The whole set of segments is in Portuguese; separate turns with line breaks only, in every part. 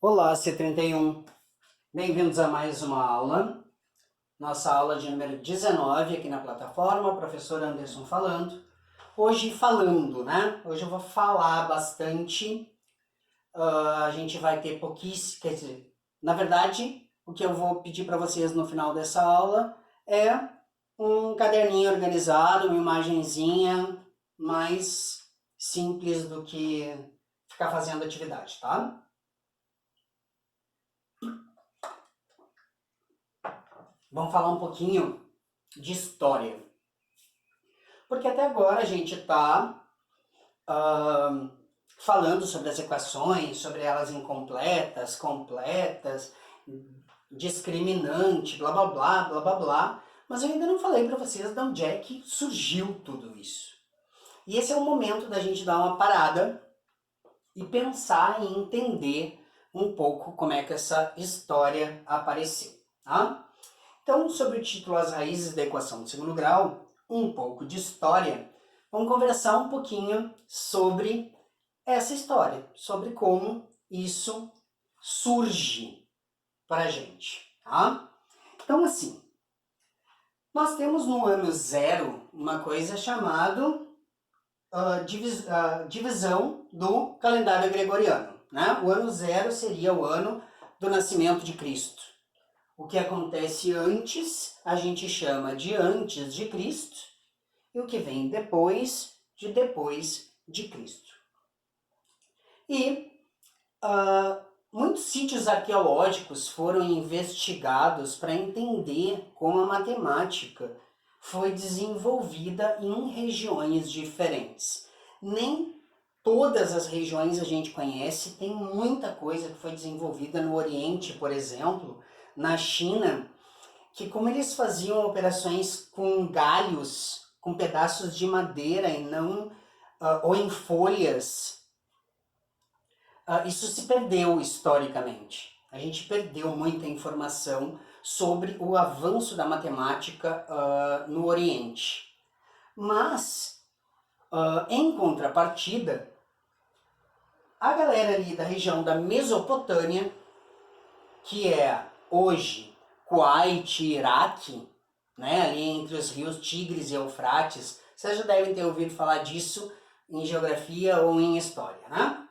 Olá, C31. Bem-vindos a mais uma aula. Nossa aula de número 19 aqui na plataforma, professor Anderson falando. Hoje falando, né? Hoje eu vou falar bastante. A gente vai ter pouquíssimo, quer dizer, na verdade, o que eu vou pedir para vocês no final dessa aula é um caderninho organizado, uma imagenzinha mais simples do que ficar fazendo atividade, tá? Vamos falar um pouquinho de história. Porque até agora a gente está falando sobre as equações, sobre elas incompletas, completas, discriminante, blá blá blá, blá blá blá, mas eu ainda não falei para vocês de onde é que surgiu tudo isso. E esse é o momento da gente dar uma parada e pensar e entender um pouco como é que essa história apareceu, tá? Então, sobre o título As Raízes da Equação de Segundo Grau, um pouco de história, vamos conversar um pouquinho sobre essa história, sobre como isso surge para a gente, tá? Então, assim, nós temos no ano zero uma coisa chamada divisão do calendário gregoriano, né? O ano zero seria o ano do nascimento de Cristo. O que acontece antes, a gente chama de antes de Cristo, e o que vem depois de Cristo. E muitos sítios arqueológicos foram investigados para entender como a matemática foi desenvolvida em regiões diferentes. Nem todas as regiões a gente conhece, tem muita coisa que foi desenvolvida no Oriente, por exemplo, na China, que como eles faziam operações com galhos, com pedaços de madeira e não ou em folhas, isso se perdeu historicamente. A gente perdeu muita informação sobre o avanço da matemática no Oriente. Mas, em contrapartida, a galera ali da região da Mesopotâmia, que é hoje Kuwait e Iraque, né, ali entre os rios Tigres e Eufrates, vocês já devem ter ouvido falar disso em geografia ou em história, né?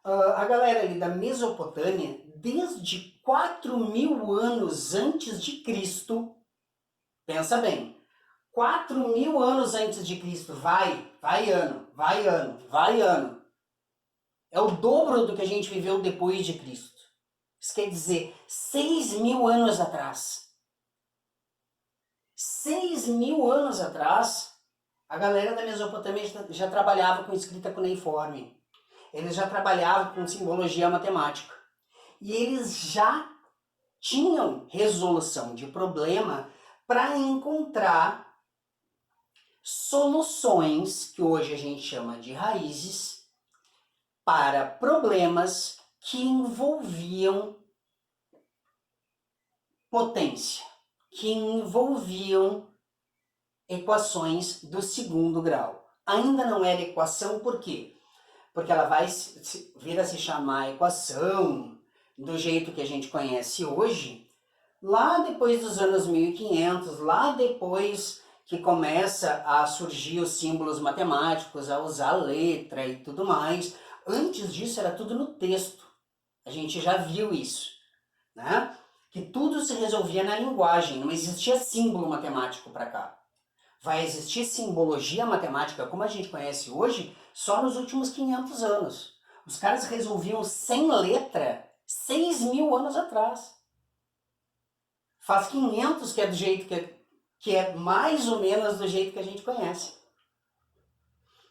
A galera ali da Mesopotâmia, desde 4.000 anos antes de Cristo, pensa bem, 4.000 anos antes de Cristo, vai ano, vai ano, vai ano. É o dobro do que a gente viveu depois de Cristo. Isso quer dizer, 6.000 anos atrás. 6.000 anos atrás, a galera da Mesopotâmia já trabalhava com escrita cuneiforme. Eles já trabalhavam com simbologia matemática. E eles já tinham resolução de problema para encontrar soluções, que hoje a gente chama de raízes, para problemas que envolviam potência, que envolviam equações do segundo grau. Ainda não era equação, por quê? Porque ela vai vir a se chamar equação do jeito que a gente conhece hoje, lá depois dos anos 1500, lá depois que começa a surgir os símbolos matemáticos, a usar letra e tudo mais. Antes disso era tudo no texto. A gente já viu isso, né? Que tudo se resolvia na linguagem, não existia símbolo matemático para cá. Vai existir simbologia matemática como a gente conhece hoje só nos últimos 500 anos. Os caras resolviam sem letra 6.000 anos atrás. Faz 500 que é do jeito que é mais ou menos do jeito que a gente conhece.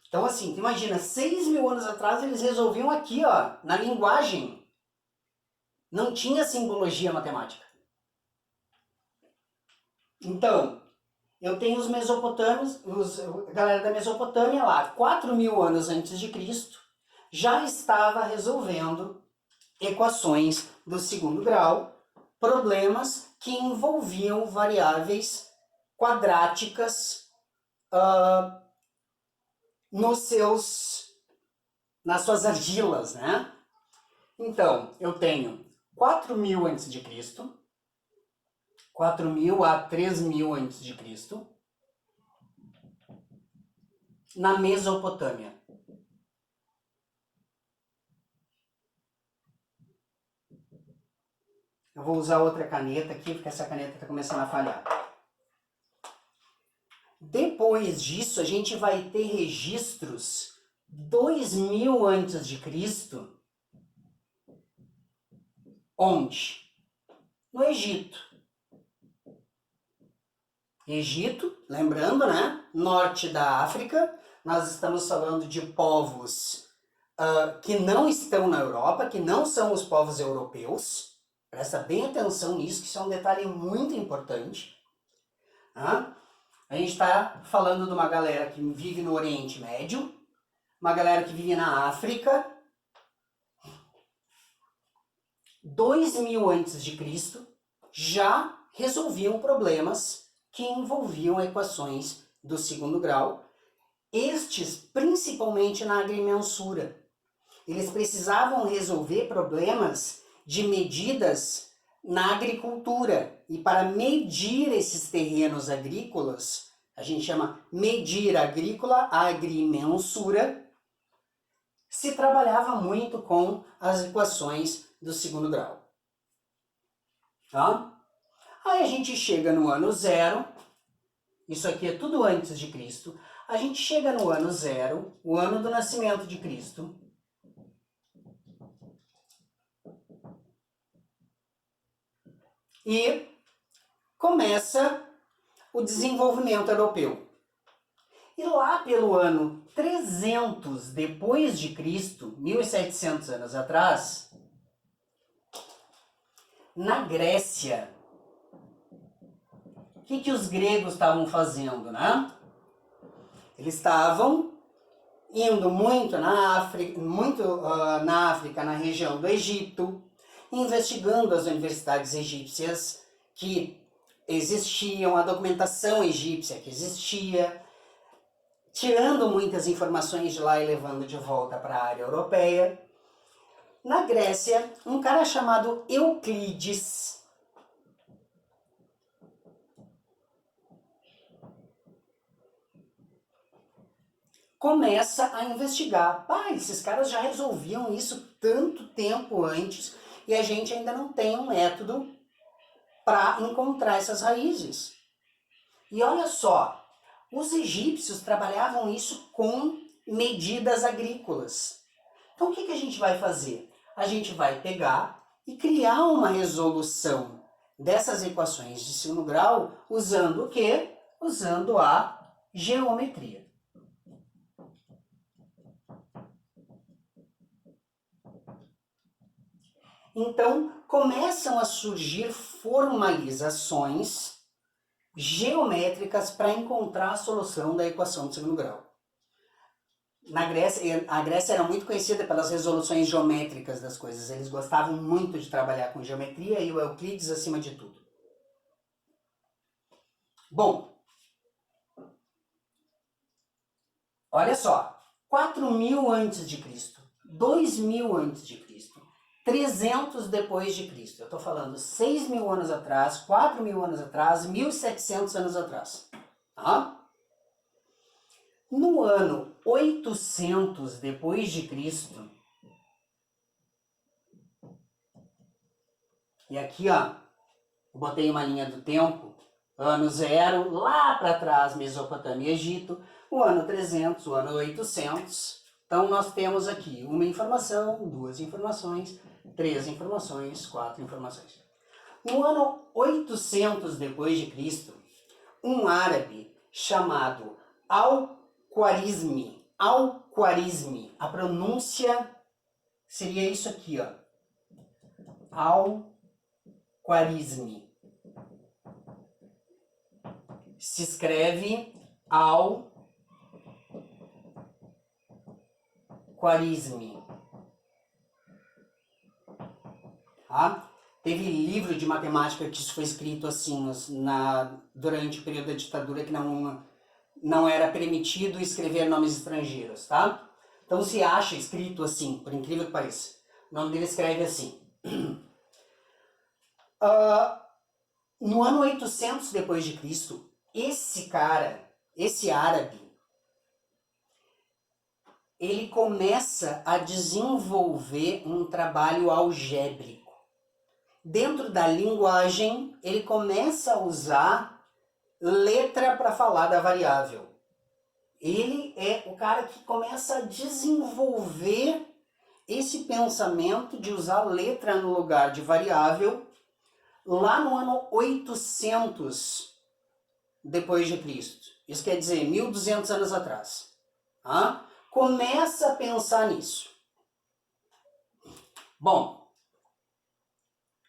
Então assim, imagina, 6.000 anos atrás eles resolviam aqui, ó, na linguagem. Não tinha simbologia matemática. Então, eu tenho os mesopotâmios, a galera da Mesopotâmia lá, 4.000 anos antes de Cristo, já estava resolvendo equações do segundo grau, problemas que envolviam variáveis quadráticas nas suas argilas, né? Então, eu tenho 4.000 a.C., 4.000 a 3.000 a.C., na Mesopotâmia. Eu vou usar outra caneta aqui, porque essa caneta está começando a falhar. Depois disso, a gente vai ter registros 2.000 a.C., onde? No Egito. Egito, lembrando, né? Norte da África. Nós estamos falando de povos que não estão na Europa, que não são os povos europeus. Presta bem atenção nisso, que isso é um detalhe muito importante. Tá? A gente está falando de uma galera que vive no Oriente Médio, uma galera que vive na África. 2.000 a.C. já resolviam problemas que envolviam equações do segundo grau, estes principalmente na agrimensura. Eles precisavam resolver problemas de medidas na agricultura. E para medir esses terrenos agrícolas, a gente chama medir agrícola, agrimensura, se trabalhava muito com as equações do segundo grau. Tá? Aí a gente chega no ano zero, isso aqui é tudo antes de Cristo, a gente chega no ano zero, o ano do nascimento de Cristo, e começa o desenvolvimento europeu. E lá pelo ano 300 depois de Cristo, 1.700 anos atrás, na Grécia, o que os gregos estavam fazendo, né? Eles estavam indo muito na África, na região do Egito, investigando as universidades egípcias que existiam, a documentação egípcia que existia, tirando muitas informações de lá e levando de volta para a área europeia. Na Grécia, um cara chamado Euclides começa a investigar. Esses caras já resolviam isso tanto tempo antes e a gente ainda não tem um método para encontrar essas raízes. E olha só, os egípcios trabalhavam isso com medidas agrícolas. Então o que a gente vai fazer? A gente vai pegar e criar uma resolução dessas equações de segundo grau usando o quê? Usando a geometria. Então, começam a surgir formalizações geométricas para encontrar a solução da equação de segundo grau. Na Grécia, a Grécia era muito conhecida pelas resoluções geométricas das coisas. Eles gostavam muito de trabalhar com geometria e o Euclides acima de tudo. Bom, olha só, 4.000 a.C., 2.000 a.C., 300 depois de Cristo. Eu estou falando 6.000 anos atrás, 4.000 anos atrás, 1.700 anos atrás. Tá? No ano 800 depois de Cristo, e aqui ó, eu botei uma linha do tempo, ano 0, lá para trás, Mesopotâmia e Egito, o ano 300, o ano 800. Então nós temos aqui uma informação, 2 informações, 3 informações, 4 informações. No ano 800 depois de Cristo, um árabe chamado Al-Khwarizmi, a pronúncia seria isso aqui, ó. Al-Khwarizmi. Se escreve Al-Khwarizmi. Tá? Teve livro de matemática que isso foi escrito assim durante o período da ditadura, que não era permitido escrever nomes estrangeiros, tá? Então se acha escrito assim, por incrível que pareça. O nome dele escreve assim. No ano 800 depois de Cristo, esse cara, esse árabe, ele começa a desenvolver um trabalho algébrico. Dentro da linguagem, ele começa a usar letra para falar da variável. Ele é o cara que começa a desenvolver esse pensamento de usar letra no lugar de variável lá no ano 800 depois de Cristo. Isso quer dizer 1200 anos atrás. Tá? Começa a pensar nisso. Bom,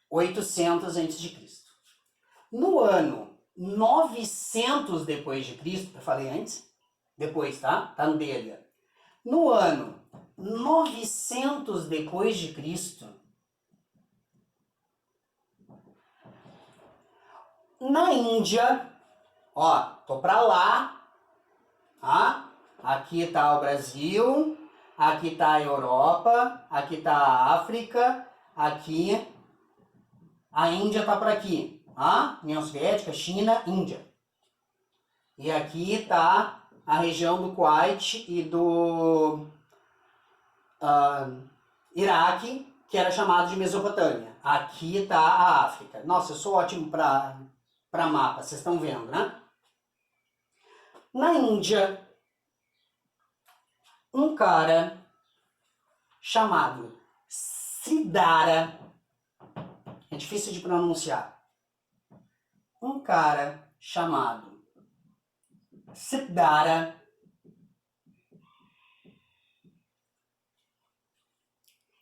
800 a.C. No ano 900 depois de Cristo, eu falei antes, depois, tá? Tá no D ali. No ano 900 depois de Cristo, na Índia, ó, tô pra lá, tá? Aqui tá o Brasil, aqui tá a Europa, aqui tá a África, aqui a Índia tá por aqui, tá? União Soviética, China, Índia. E aqui tá a região do Kuwait e do Iraque, que era chamado de Mesopotâmia. Aqui está a África. Nossa, eu sou ótimo para mapa, vocês estão vendo, né? Na Índia, um cara chamado Siddhara, é difícil de pronunciar, um cara chamado Siddhara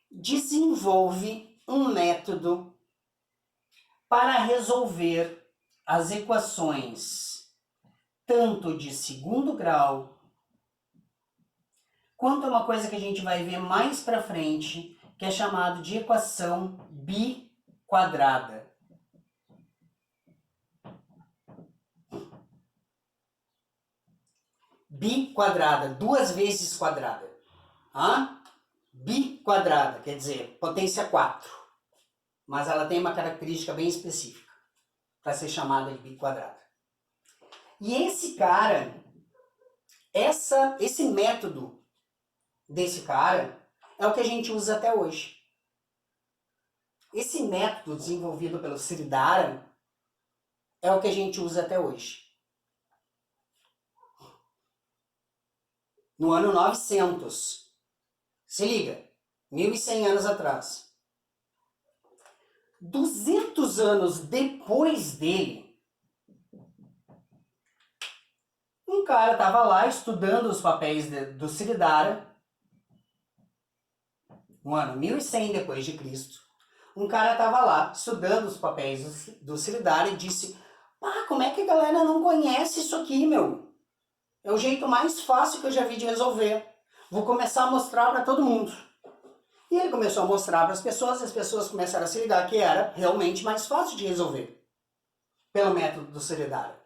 desenvolve um método para resolver as equações tanto de segundo grau quanto uma coisa que a gente vai ver mais para frente, que é chamado de equação biquadrada. Biquadrada, 2 vezes quadrada. Biquadrada, quer dizer, potência 4. Mas ela tem uma característica bem específica para ser chamada de biquadrada. E esse cara, esse método desse cara é o que a gente usa até hoje. Esse método desenvolvido pelo Siddhara é o que a gente usa até hoje. No ano 900, se liga, 1100 anos atrás. 200 anos depois dele, um cara estava lá estudando os papéis do Siddhara, no ano 1100 depois de Cristo. Um cara estava lá estudando os papéis do Siddhara e disse: "Pá, como é que a galera não conhece isso aqui, meu? É o jeito mais fácil que eu já vi de resolver. Vou começar a mostrar para todo mundo." E ele começou a mostrar para as pessoas e as pessoas começaram a se ligar que era realmente mais fácil de resolver pelo método do Siddhara.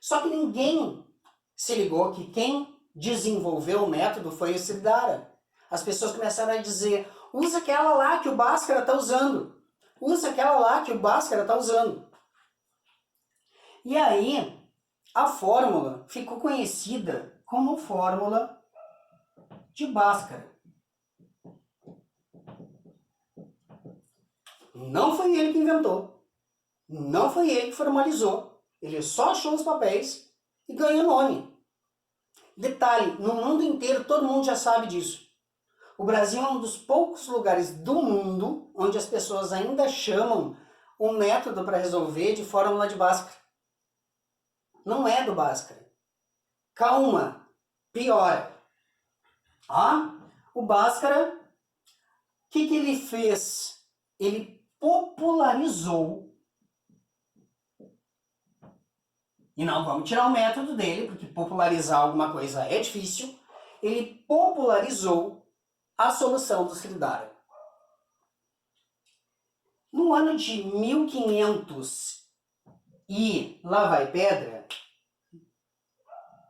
Só que ninguém se ligou que quem desenvolveu o método foi o Siddhara. As pessoas começaram a dizer: usa aquela lá que o Bhaskara está usando. Usa aquela lá que o Bhaskara está usando. E aí, a fórmula ficou conhecida como fórmula de Bhaskara. Não foi ele que inventou. Não foi ele que formalizou. Ele só achou os papéis e ganhou nome. Detalhe, no mundo inteiro todo mundo já sabe disso. O Brasil é um dos poucos lugares do mundo onde as pessoas ainda chamam o método para resolver de fórmula de Bhaskara. Não é do Bhaskara. Calma, piora. O Bhaskara, o que ele fez? Ele popularizou. E não vamos tirar o método dele, porque popularizar alguma coisa é difícil. Ele popularizou a solução do Siddhara. No ano de 1500 e lá vai pedra,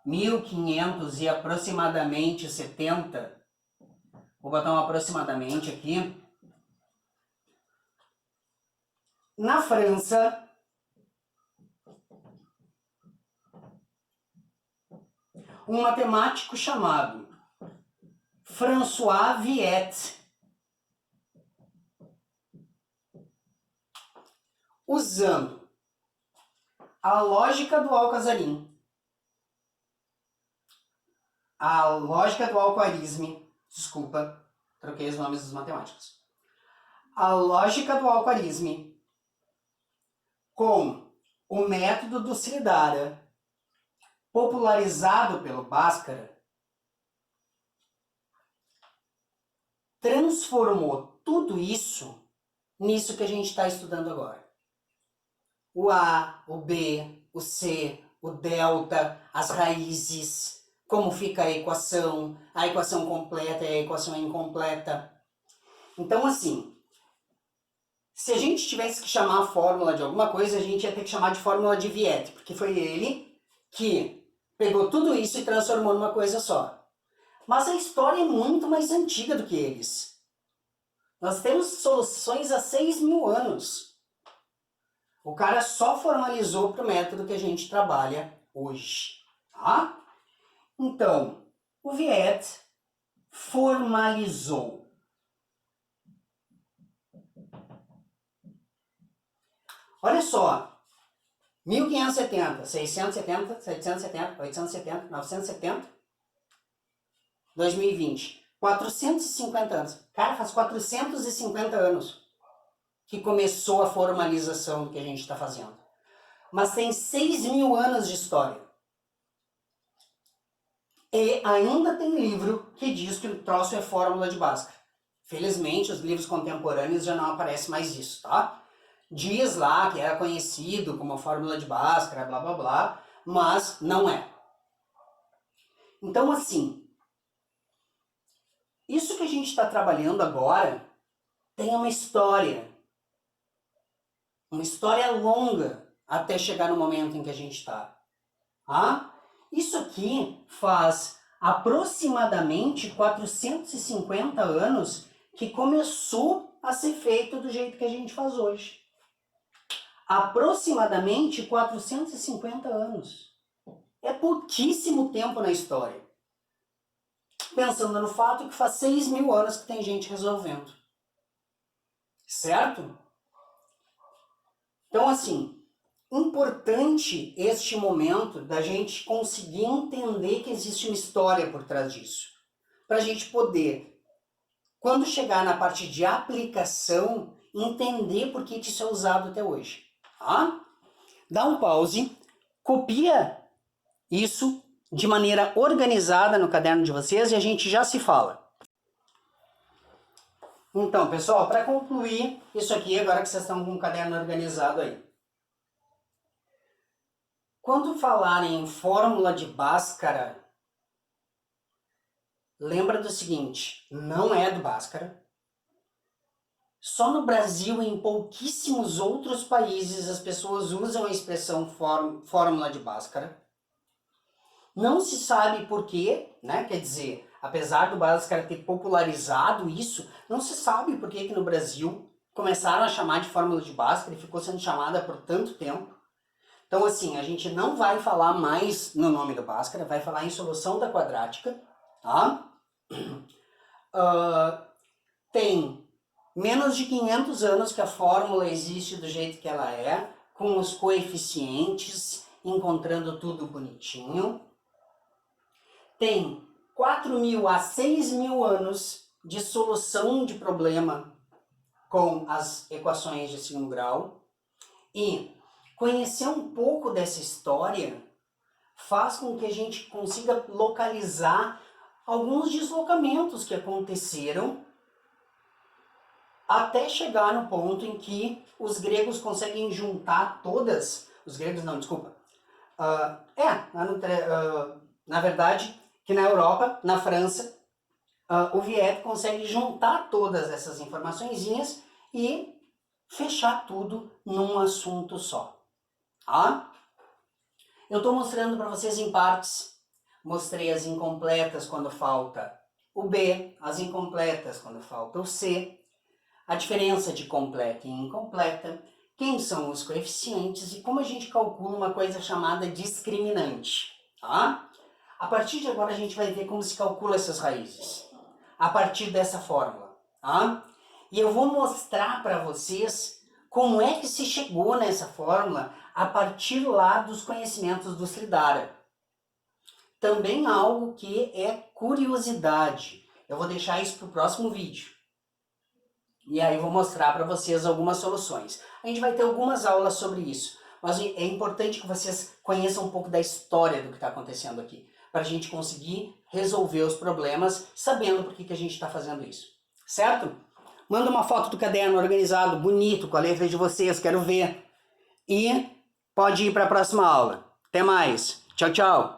1500 e aproximadamente 70, vou botar um aproximadamente aqui, Na França, um matemático chamado François Viet, usando a lógica do Alcazarin, a lógica do Al-Khwarizmi, desculpa, troquei os nomes dos matemáticos, a lógica do Al-Khwarizmi com o método do Sridhara, popularizado pelo Bhaskara, transformou tudo isso nisso que a gente está estudando agora. O A, o B, o C, o delta, as raízes, como fica a equação completa e a equação incompleta. Então, assim, se a gente tivesse que chamar a fórmula de alguma coisa, a gente ia ter que chamar de fórmula de Viet, porque foi ele que pegou tudo isso e transformou numa coisa só. Mas a história é muito mais antiga do que eles. Nós temos soluções há 6.000 anos. O cara só formalizou para o método que a gente trabalha hoje. Tá? Então, o Viet formalizou. Olha só, 1570, 670, 770, 870, 970, 2020, 450 anos. Cara, faz 450 anos que começou a formalização do que a gente está fazendo. Mas tem 6.000 anos de história. E ainda tem livro que diz que o troço é fórmula de Bhaskara. Felizmente, os livros contemporâneos já não aparece mais isso, tá? Diz lá que era conhecido como a fórmula de Bhaskara, blá blá blá, mas não é. Então, assim, isso que a gente está trabalhando agora tem uma história longa até chegar no momento em que a gente está. Tá? Isso aqui faz aproximadamente 450 anos que começou a ser feito do jeito que a gente faz hoje. Aproximadamente 450 anos. É pouquíssimo tempo na história. Pensando no fato que faz 6.000 anos que tem gente resolvendo. Certo? Então, assim, importante este momento da gente conseguir entender que existe uma história por trás disso. Para a gente poder, quando chegar na parte de aplicação, entender por que isso é usado até hoje. Tá? Dá um pause, copia isso de maneira organizada no caderno de vocês e a gente já se fala. Então, pessoal, para concluir isso aqui, agora que vocês estão com o caderno organizado aí. Quando falarem em fórmula de Bhaskara, lembra do seguinte, não é do Bhaskara. Só no Brasil e em pouquíssimos outros países as pessoas usam a expressão fórmula de Bhaskara. Não se sabe por quê, né? Quer dizer, apesar do Bhaskara ter popularizado isso, não se sabe por que no Brasil começaram a chamar de fórmula de Bhaskara e ficou sendo chamada por tanto tempo. Então, assim, a gente não vai falar mais no nome do Bhaskara, vai falar em solução da quadrática, tá? Tem menos de 500 anos que a fórmula existe do jeito que ela é, com os coeficientes, encontrando tudo bonitinho. Tem 4.000 a 6.000 anos de solução de problema com as equações de segundo grau. E conhecer um pouco dessa história faz com que a gente consiga localizar alguns deslocamentos que aconteceram até chegar no ponto em que os gregos conseguem juntar todas... Os gregos não, desculpa. Na verdade, que na Europa, na França, o Viet consegue juntar todas essas informaçõezinhas e fechar tudo num assunto só. Tá? Eu estou mostrando para vocês em partes. Mostrei as incompletas quando falta o B, as incompletas quando falta o C, a diferença de completa e incompleta, quem são os coeficientes e como a gente calcula uma coisa chamada discriminante. Tá? A partir de agora a gente vai ver como se calcula essas raízes, a partir dessa fórmula. Tá? E eu vou mostrar para vocês como é que se chegou nessa fórmula a partir lá dos conhecimentos do Sridhara. Também algo que é curiosidade. Eu vou deixar isso para o próximo vídeo. E aí vou mostrar para vocês algumas soluções. A gente vai ter algumas aulas sobre isso. Mas é importante que vocês conheçam um pouco da história do que está acontecendo aqui. Para a gente conseguir resolver os problemas sabendo por que a gente está fazendo isso. Certo? Manda uma foto do caderno organizado, bonito, com a letra de vocês, quero ver. E pode ir para a próxima aula. Até mais. Tchau, tchau.